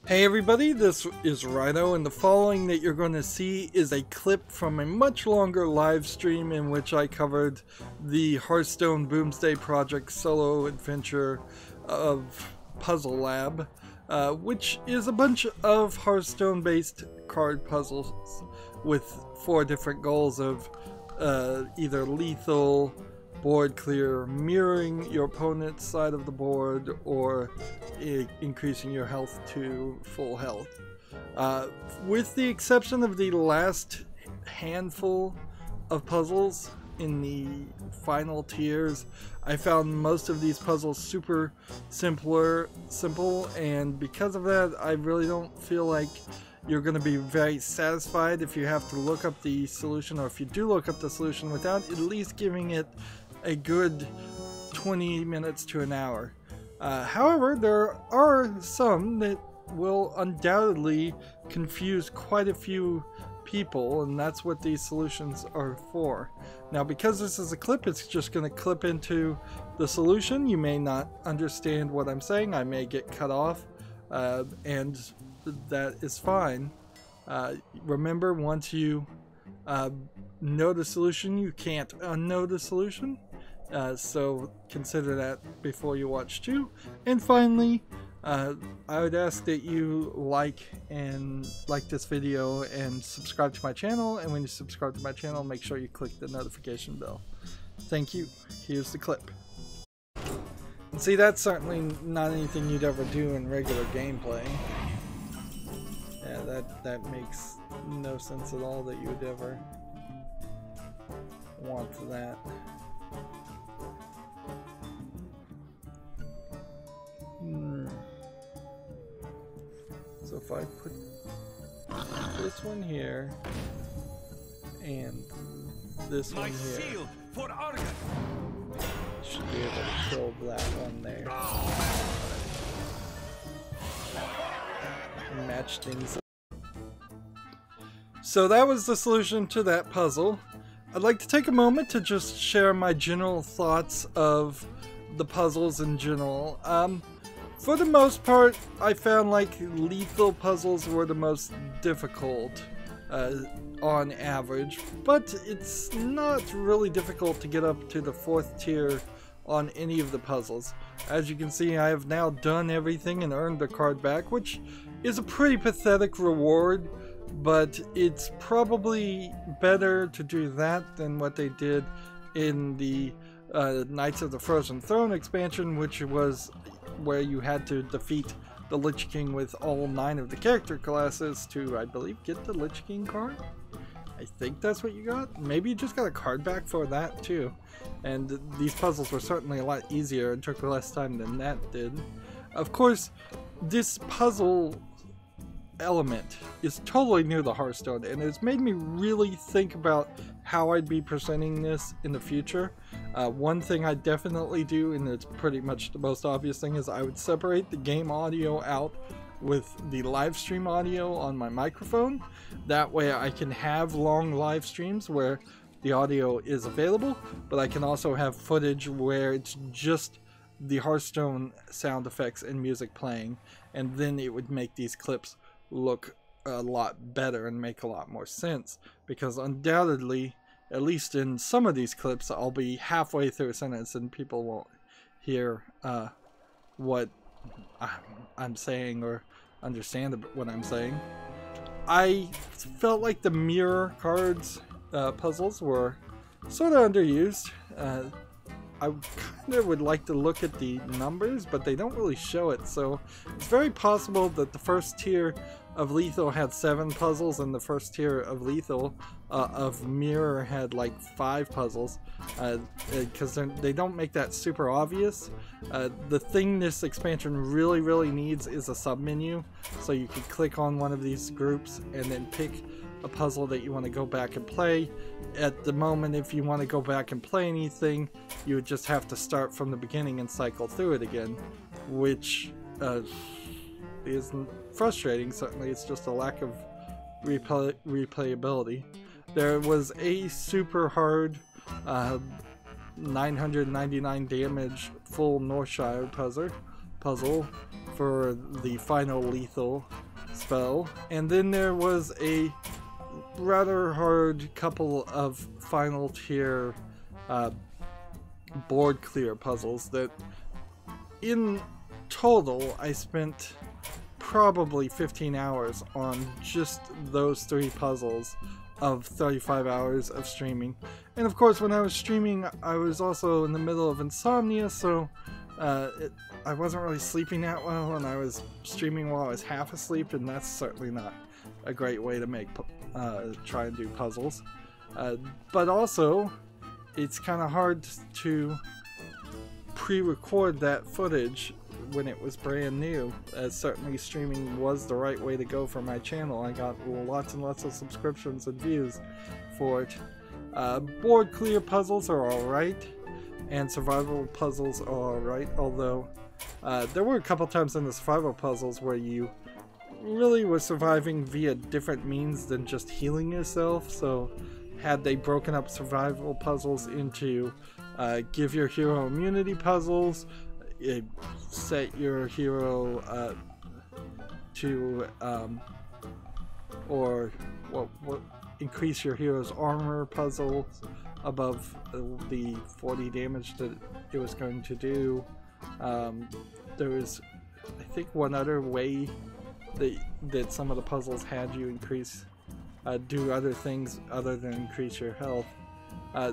Hey everybody, this is Rydo, and the following that you're going to see is a clip from a much longer live stream in which I covered the Hearthstone Boomsday Project solo adventure of Puzzle Lab, which is a bunch of Hearthstone based card puzzles with 4 different goals of either lethal, board clear, mirroring your opponent's side of the board, or increasing your health to full health. With the exception of the last handful of puzzles in the final tiers, I found most of these puzzles super simple, and because of that, I really don't feel like you're going to be very satisfied if you have to look up the solution, or if you do look up the solution without at least giving it a good 20 minutes to an hour. However, there are some that will undoubtedly confuse quite a few people, and that's what these solutions are for. Now, because this is a clip, it's just going to clip into the solution. You may not understand what I'm saying. I may get cut off, and that is fine. Remember, once you know the solution, you can't unknow the solution. So consider that before you watch too. And finally, I would ask that you like this video and subscribe to my channel. And when you subscribe to my channel, make sure you click the notification bell. Thank you. Here's the clip. And see, that's certainly not anything you'd ever do in regular gameplay. Yeah, that makes no sense at all that you would ever want that. So if I put this one here and this one here, should be able to kill that one there. And match things up. So that was the solution to that puzzle. I'd like to take a moment to just share my general thoughts of the puzzles in general. For the most part, I found like lethal puzzles were the most difficult on average, but it's not really difficult to get up to the 4th tier on any of the puzzles. As you can see, I have now done everything and earned the card back, which is a pretty pathetic reward, but it's probably better to do that than what they did in the Knights of the Frozen Throne expansion, which was where you had to defeat the Lich King with all 9 of the character classes to, I believe, get the Lich King card. I think that's what you got. Maybe you just got a card back for that too. And these puzzles were certainly a lot easier and took less time than that did. Of course, this puzzle element is totally new to Hearthstone, and it's made me really think about how I'd be presenting this in the future. One thing I definitely do, and it's pretty much the most obvious thing, is I would separate the game audio out with the live stream audio on my microphone. That way I can have long live streams where the audio is available, but I can also have footage where it's just the Hearthstone sound effects and music playing, and then it would make these clips look a lot better and make a lot more sense, because undoubtedly, at least in some of these clips, I'll be halfway through a sentence and people won't hear what I'm saying or understand what I'm saying. I felt like the mirror cards puzzles were sort of underused. I kind of would like to look at the numbers, but they don't really show it, so it's very possible that the first tier of Lethal had 7 puzzles and the first tier of Lethal of Mirror had like 5 puzzles, because they don't make that super obvious. The thing this expansion really needs is a submenu, so you can click on one of these groups and then pick a puzzle that you want to go back and play. At the moment, if you want to go back and play anything, you would just have to start from the beginning and cycle through it again, which is frustrating. Certainly, it's just a lack of replayability. There was a super hard 999 damage full Northshire puzzle puzzle for the final lethal spell, and then there was a rather hard couple of final tier board clear puzzles that in total I spent probably 15 hours on just those 3 puzzles of 35 hours of streaming. And of course, when I was streaming, I was also in the middle of insomnia, so I wasn't really sleeping that well, and I was streaming while I was half asleep, and that's certainly not a great way to make try and do puzzles. But also, it's kind of hard to pre-record that footage when it was brand new, as certainly streaming was the right way to go for my channel. I got lots and lots of subscriptions and views for it. Board clear puzzles are alright, and survival puzzles are alright, although there were a couple times in the survival puzzles where you really were surviving via different means than just healing yourself. So had they broken up survival puzzles into give your hero immunity puzzles, set your hero to or what increase your hero's armor puzzle above the 40 damage that it was going to do. There was, I think, one other way that some of the puzzles had you increase do other things other than increase your health.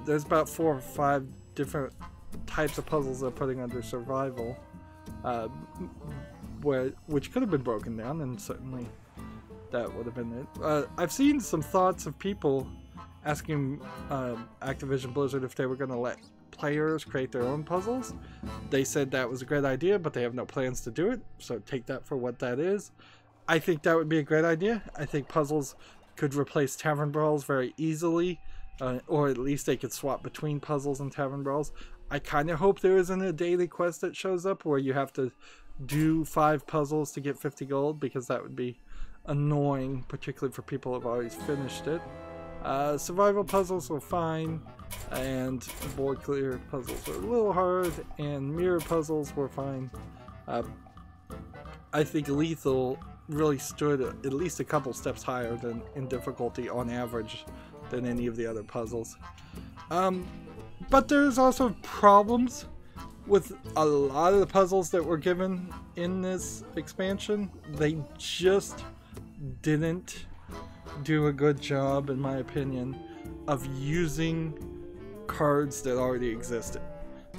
There's about 4 or 5 different types of puzzles they're putting under survival, which could have been broken down, and certainly that would have been it. I've seen some thoughts of people asking Activision Blizzard if they were going to let players create their own puzzles. They said that was a great idea, but they have no plans to do it, so take that for what that is. I think that would be a great idea. I think puzzles could replace tavern brawls very easily, or at least they could swap between puzzles and tavern brawls. I kind of hope there isn't a daily quest that shows up where you have to do 5 puzzles to get 50 gold, because that would be annoying, particularly for people who have already finished it. Survival puzzles were fine, and board clear puzzles were a little hard, and mirror puzzles were fine. I think lethal really stood at least a couple steps higher than in difficulty on average than any of the other puzzles. But there's also problems with a lot of the puzzles that were given in this expansion. They just didn't do a good job, in my opinion, of using cards that already existed.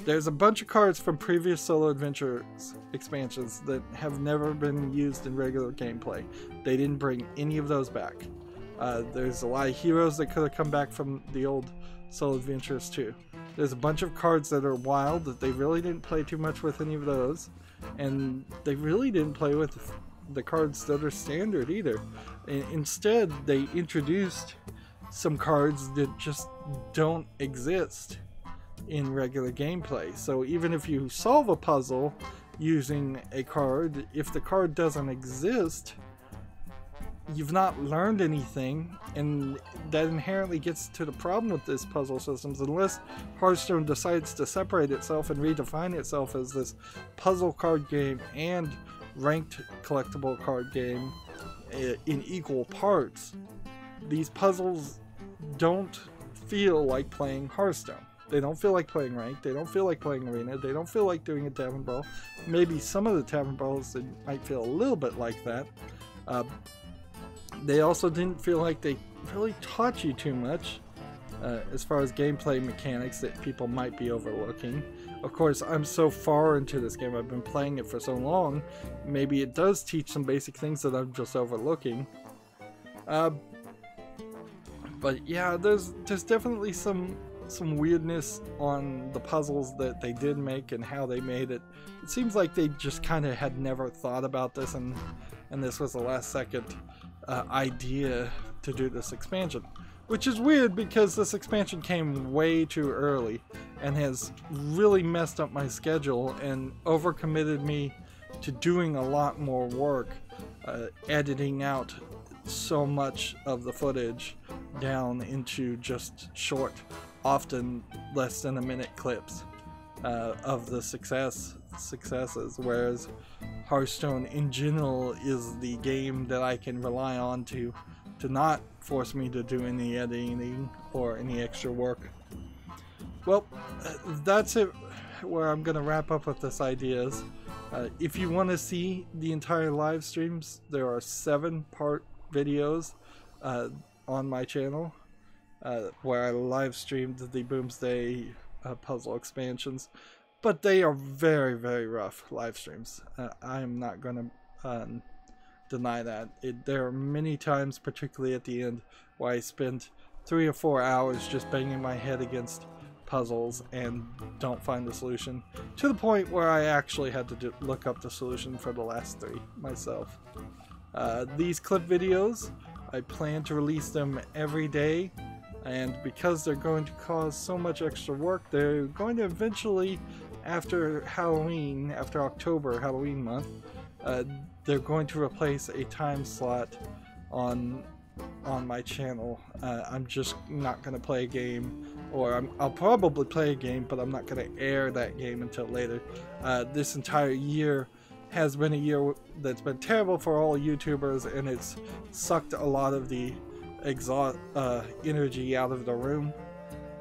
There's a bunch of cards from previous Solo Adventures expansions that have never been used in regular gameplay. They didn't bring any of those back. There's a lot of heroes that could have come back from the old Solo Adventures too. There's a bunch of cards that are wild that they really didn't play too much with any of those, and they really didn't play with the cards that are standard either. Instead, they introduced some cards that just don't exist in regular gameplay. So even if you solve a puzzle using a card, if the card doesn't exist, you've not learned anything, and that inherently gets to the problem with this puzzle systems. Unless Hearthstone decides to separate itself and redefine itself as this puzzle card game and ranked collectible card game in equal parts, these puzzles don't feel like playing Hearthstone. They don't feel like playing ranked, they don't feel like playing arena, they don't feel like doing a tavern brawl. Maybe some of the tavern brawls that might feel a little bit like that. They also didn't feel like they really taught you too much as far as gameplay mechanics that people might be overlooking. Of course, I'm so far into this game, I've been playing it for so long, maybe it does teach some basic things that I'm just overlooking. But yeah, there's definitely some weirdness on the puzzles that they did make and how they made it. It seems like they just kind of had never thought about this, and this was a last second idea to do this expansion. Which is weird, because this expansion came way too early and has really messed up my schedule and overcommitted me to doing a lot more work, editing out so much of the footage down into just short, often less than a minute clips. of the successes, whereas Hearthstone in general is the game that I can rely on to not force me to do any editing or any extra work. Well, that's it where I'm gonna wrap up with this ideas. If you want to see the entire live streams, there are 7-part videos on my channel where I live streamed the Boomsday puzzle expansions, but they are very, very rough live streams. I am not going to deny that. There are many times, particularly at the end, where I spend 3 or 4 hours just banging my head against puzzles and don't find the solution, to the point where I actually had to look up the solution for the last 3 myself. These clip videos, I plan to release them every day, and because they're going to cause so much extra work, they're going to eventually, after Halloween, after October, Halloween month, they're going to replace a time slot on my channel. I'm just not going to play a game, or I'll probably play a game, but I'm not going to air that game until later. This entire year has been a year that's been terrible for all YouTubers, and it's sucked a lot of the energy out of the room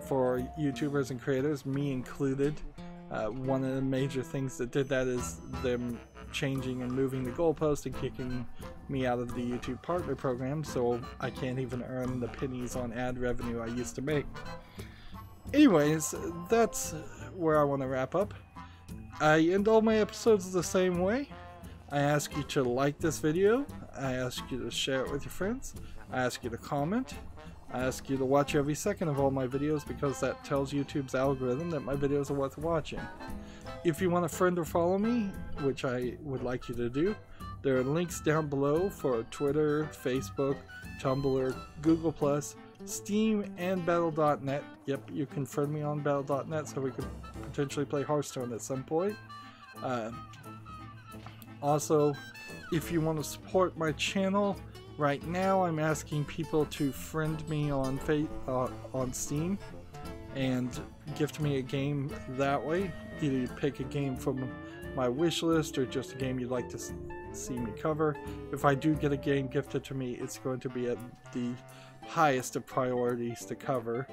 for YouTubers and creators, me included. One of the major things that did that is them changing and moving the goalpost and kicking me out of the YouTube partner program, so I can't even earn the pennies on ad revenue I used to make. Anyways, that's where I want to wrap up. I end all my episodes the same way. I ask you to like this video, I ask you to share it with your friends, I ask you to comment, I ask you to watch every second of all my videos, because that tells YouTube's algorithm that my videos are worth watching. If you want to friend or follow me, which I would like you to do, there are links down below for Twitter, Facebook, Tumblr, Google+, Steam, and Battle.net. Yep, you can friend me on Battle.net so we could potentially play Hearthstone at some point. Also, if you want to support my channel, right now I'm asking people to friend me on Steam and gift me a game that way. Either you pick a game from my wish list or just a game you'd like to see me cover. If I do get a game gifted to me, it's going to be at the highest of priorities to cover.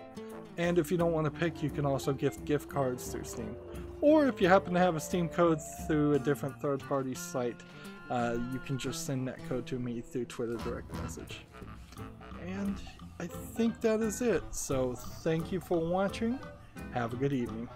And if you don't want to pick, you can also gift cards through Steam. Or if you happen to have a Steam code through a different third-party site, you can just send that code to me through Twitter direct message. And I think that is it. So thank you for watching. Have a good evening.